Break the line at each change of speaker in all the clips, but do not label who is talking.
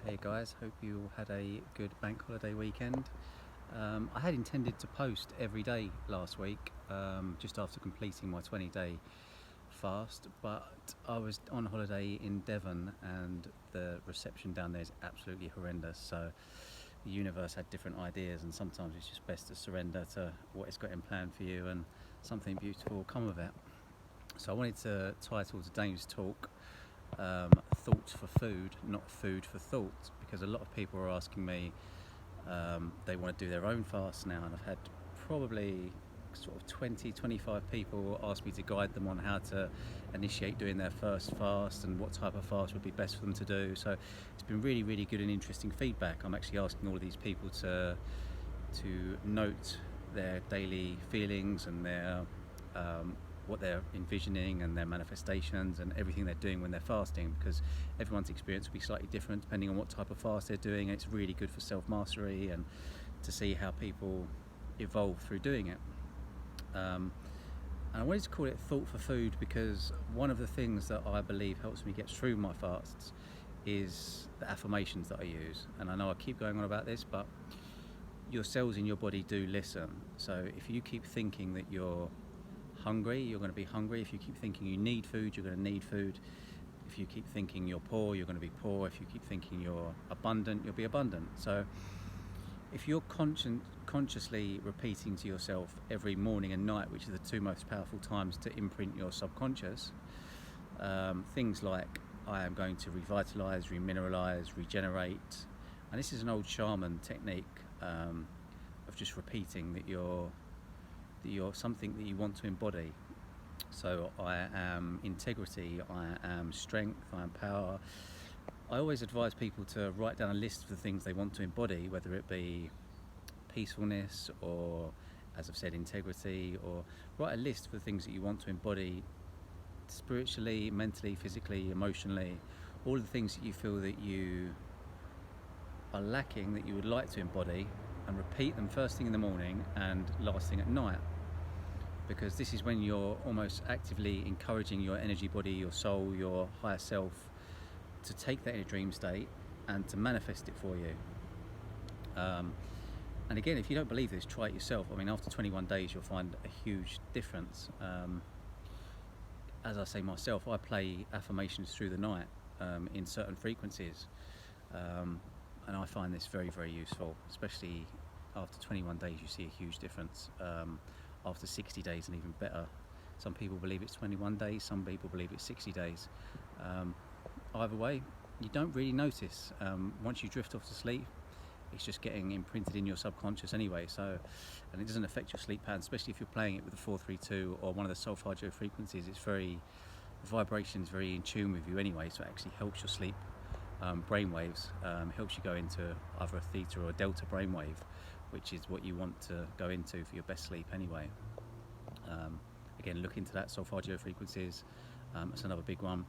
Hey guys, hope you all had a good bank holiday weekend. I had intended to post every day last week, just after completing my 20-day fast, but I was on holiday in Devon and the reception down there is absolutely horrendous. So the universe had different ideas, and sometimes it's just best to surrender to what it's got in plan for you, and something beautiful will come of it. So I wanted to title today's talk thoughts for food, not food for thoughts, because a lot of people are asking me, they want to do their own fast now, and I've had probably sort of 20-25 people ask me to guide them on how to initiate doing their first fast and what type of fast would be best for them to do. So it's been really good and interesting feedback. I'm actually asking all of these people to note their daily feelings and their what they're envisioning and their manifestations and everything they're doing when they're fasting, because everyone's experience will be slightly different depending on what type of fast they're doing. It's really good for self-mastery and to see how people evolve through doing it. And I wanted to call it thought for food because one of the things that I believe helps me get through my fasts is the affirmations that I use. And I know I keep going on about this, but your cells in your body do listen. So if you keep thinking that you're hungry, you're going to be hungry. If you keep thinking you need food, you're going to need food. If you keep thinking you're poor, you're going to be poor. If you keep thinking you're abundant, you'll be abundant. So if you're consciously repeating to yourself every morning and night, which are the two most powerful times to imprint your subconscious, things like I am going to revitalize, remineralize, regenerate, and this is an old shaman technique of just repeating that you're something that you want to embody. So I am integrity, I am strength, I am power. I always advise people to write down a list of the things they want to embody, whether it be peacefulness or, as I've said, integrity, or write a list of the things that you want to embody spiritually, mentally, physically, emotionally, all of the things that you feel that you are lacking that you would like to embody, and repeat them first thing in the morning and last thing at night, because this is when you're almost actively encouraging your energy body, your soul, your higher self to take that in a dream state and to manifest it for you. And again, if you don't believe this, try it yourself. I mean, after 21 days you'll find a huge difference. As I say myself, I play affirmations through the night in certain frequencies, and I find this very useful, especially after 21 days you see a huge difference. After 60 days and even better. Some people believe it's 21 days, some people believe it's 60 days. Either way, you don't really notice. Once you drift off to sleep, it's just getting imprinted in your subconscious anyway, and it doesn't affect your sleep pattern, especially if you're playing it with the 432 or one of the solfeggio frequencies. The vibration is very in tune with you anyway, so it actually helps your sleep brainwaves, helps you go into either a theta or a delta brainwave, which is what you want to go into for your best sleep anyway. Again, look into that, solfeggio frequencies, it's another big one,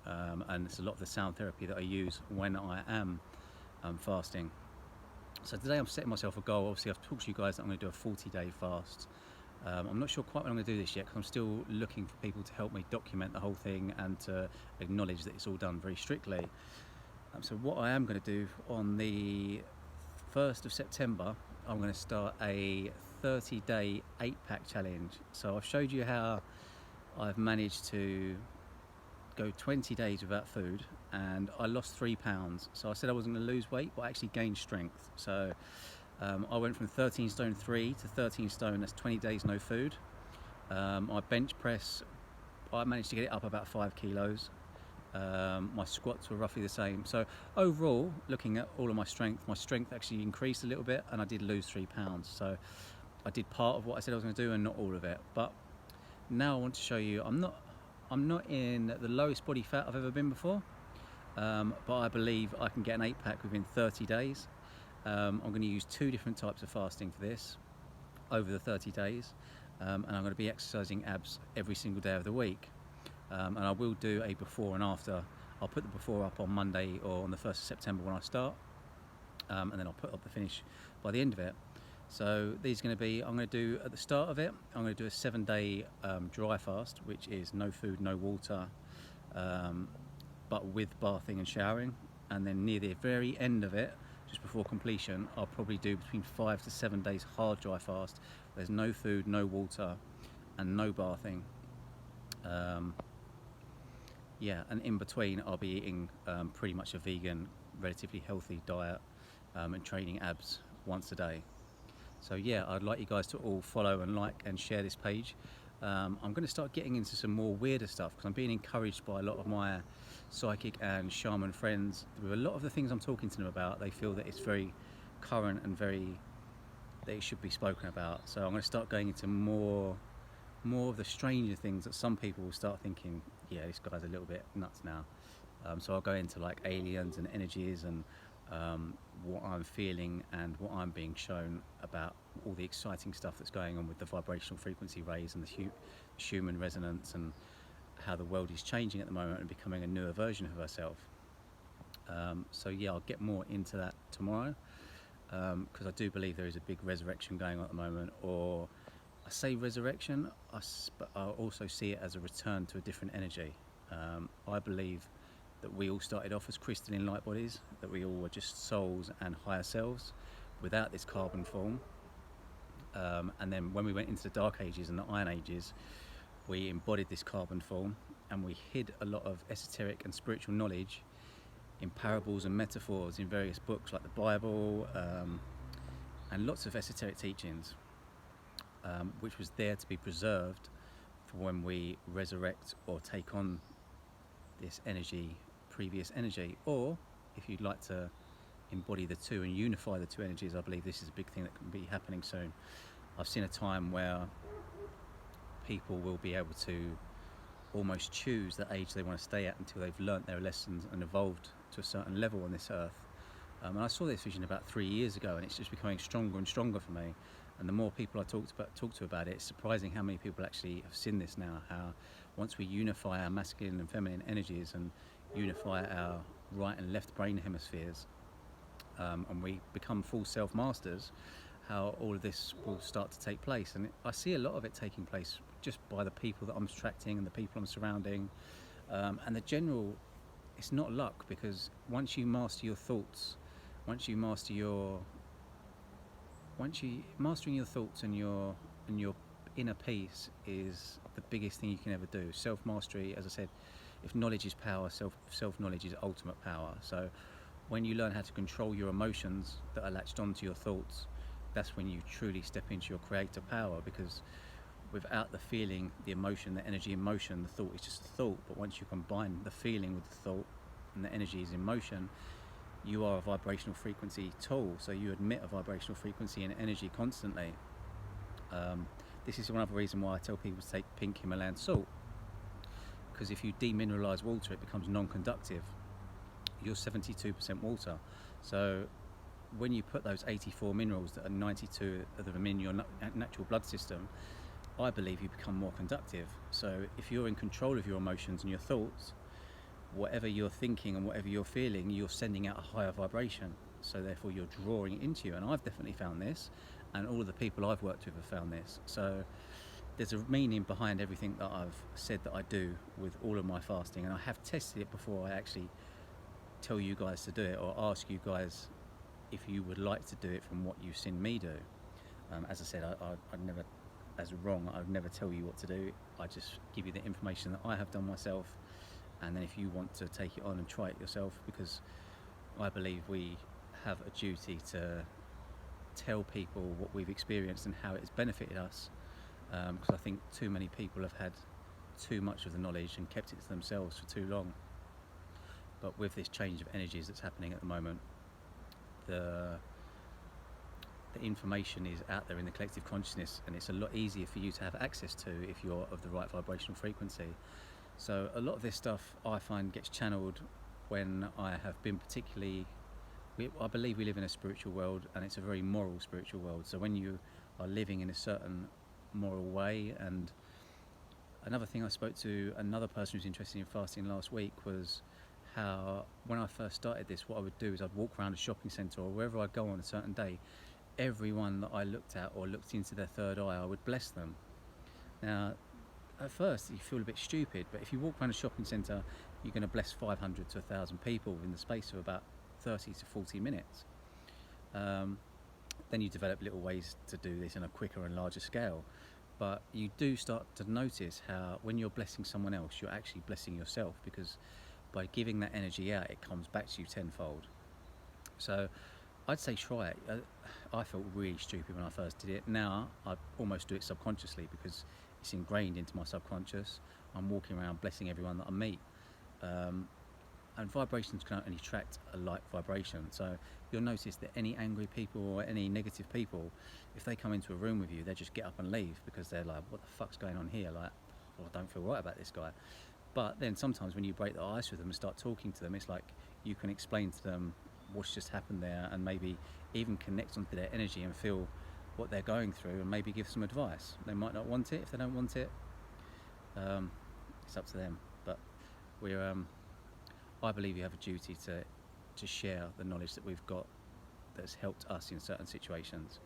and it's a lot of the sound therapy that I use when I am fasting. So today I'm setting myself a goal. Obviously I've talked to you guys that I'm going to do a 40-day fast. I'm not sure quite when I'm going to do this yet, because I'm still looking for people to help me document the whole thing and to acknowledge that it's all done very strictly. So what I am going to do on the 1st of September, I'm going to start a 30-day 8-pack challenge. So I've showed you how I've managed to go 20 days without food, and I lost 3 pounds. So I said I wasn't going to lose weight, but I actually gained strength. So I went from 13 stone 3 to 13 stone, that's 20 days no food. My bench press, I managed to get it up about 5 kilos. My squats were roughly the same. So overall, looking at all of my strength actually increased a little bit, and I did lose 3 pounds. So I did part of what I said I was going to do and not all of it. But now I want to show you I'm not in the lowest body fat I've ever been before, but I believe I can get an 8-pack within 30 days. I'm going to use 2 different types of fasting for this over the 30 days, and I'm going to be exercising abs every single day of the week. And I will do a before and after. I'll put the before up on Monday or on the 1st of September when I start, and then I'll put up the finish by the end of it. So these are going to be, I'm going to do at the start of it, I'm going to do a 7-day dry fast, which is no food, no water, but with bathing and showering. and then near the very end of it, just before completion, I'll probably do between 5 to 7 days hard dry fast. There's no food, no water, and no bathing. Yeah, and in between I'll be eating pretty much a vegan, relatively healthy diet, and training abs once a day. So yeah, I'd like you guys to all follow and like and share this page. I'm going to start getting into some more weirder stuff because I'm being encouraged by a lot of my psychic and shaman friends. With a lot of the things I'm talking to them about, they feel that it's very current and that it should be spoken about. So I'm going to start going into more of the stranger things that some people will start thinking, yeah, this guy's a little bit nuts now. So I'll go into like aliens and energies and what I'm feeling and what I'm being shown about all the exciting stuff that's going on with the vibrational frequency rays and the Schumann resonance, and how the world is changing at the moment and becoming a newer version of herself. So yeah, I'll get more into that tomorrow, because I do believe there is a big resurrection going on at the moment. Or I say resurrection, but I also see it as a return to a different energy. I believe that we all started off as crystalline light bodies, that we all were just souls and higher selves without this carbon form. And then when we went into the dark ages and the iron ages, we embodied this carbon form, and we hid a lot of esoteric and spiritual knowledge in parables and metaphors in various books like the Bible, and lots of esoteric teachings, which was there to be preserved for when we resurrect or take on this energy, previous energy. Or if you'd like to embody the two and unify the two energies, I believe this is a big thing that can be happening soon. I've seen a time where people will be able to almost choose the age they want to stay at until they've learnt their lessons and evolved to a certain level on this earth. And I saw this vision about 3 years ago, and it's just becoming stronger and stronger for me. And the more people I talk to about it, it's surprising how many people actually have seen this now. How once we unify our masculine and feminine energies and unify our right and left brain hemispheres, and we become full self-masters, how all of this will start to take place. And I see a lot of it taking place just by the people that I'm attracting and the people I'm surrounding, and the general. It's not luck, because once you master your thoughts, mastering your thoughts and your inner peace is the biggest thing you can ever do. Self-mastery, as I said, if knowledge is power, self-knowledge is ultimate power. So when you learn how to control your emotions that are latched onto your thoughts, that's when you truly step into your creative power, because without the feeling, the emotion, the energy in motion, the thought is just a thought. But once you combine the feeling with the thought and the energy is in motion, you are a vibrational frequency tool. So you emit a vibrational frequency and energy constantly. This is another reason why I tell people to take pink Himalayan salt, because if you demineralize water, it becomes non-conductive. You're 72% water. So when you put those 84 minerals that are 92 of them in your natural blood system, I believe you become more conductive. So if you're in control of your emotions and your thoughts, whatever you're thinking and whatever you're feeling, you're sending out a higher vibration. So therefore you're drawing it into you. And I've definitely found this, and all of the people I've worked with have found this. So there's a meaning behind everything that I've said that I do with all of my fasting, and I have tested it before I actually tell you guys to do it, or ask you guys if you would like to do it from what you've seen me do. As I said, I'd never, as wrong, I would never tell you what to do. I just give you the information that I have done myself, and then if you want to take it on and try it yourself, because I believe we have a duty to tell people what we've experienced and how it's benefited us, because I think too many people have had too much of the knowledge and kept it to themselves for too long. But with this change of energies that's happening at the moment, the information is out there in the collective consciousness, and it's a lot easier for you to have access to if you're of the right vibrational frequency. So a lot of this stuff I find gets channeled when I have been I believe we live in a spiritual world, and it's a very moral spiritual world. So when you are living in a certain moral way, and another thing, I spoke to another person who's interested in fasting last week, was how when I first started this, what I would do is I'd walk around a shopping centre or wherever I'd go on a certain day, everyone that I looked at or looked into their third eye, I would bless them. Now, at first you feel a bit stupid, but if you walk around a shopping centre you're going to bless 500 to 1,000 people in the space of about 30 to 40 minutes. Then you develop little ways to do this on a quicker and larger scale. But you do start to notice how when you're blessing someone else, you're actually blessing yourself, because by giving that energy out, it comes back to you tenfold. So I'd say try it. I felt really stupid when I first did it. Now I almost do it subconsciously because it's ingrained into my subconscious. I'm walking around blessing everyone that I meet. And vibrations can only attract a like vibration. So you'll notice that any angry people or any negative people, if they come into a room with you, they just get up and leave, because they're like, what the fuck's going on here? Like, well, I don't feel right about this guy. But then sometimes when you break the ice with them and start talking to them, it's like you can explain to them what's just happened there, and maybe even connect onto their energy and feel what they're going through, and maybe give some advice. They might not want it. If they don't want it, it's up to them. But we're I believe you have a duty to share the knowledge that we've got that's helped us in certain situations.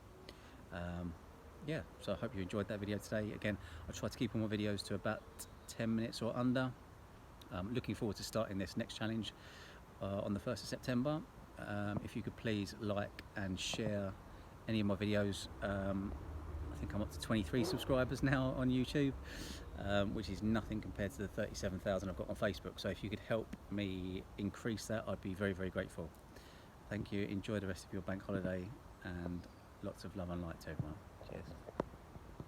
Yeah, so I hope you enjoyed that video today. Again, I try to keep all my videos to about 10 minutes or under. Looking forward to starting this next challenge on the 1st of September. If you could please like and share any of my videos. I think I'm up to 23 subscribers now on YouTube, which is nothing compared to the 37,000 I've got on Facebook. So if you could help me increase that, I'd be very, very grateful. Thank you. Enjoy the rest of your bank holiday, and lots of love and light to everyone. Cheers.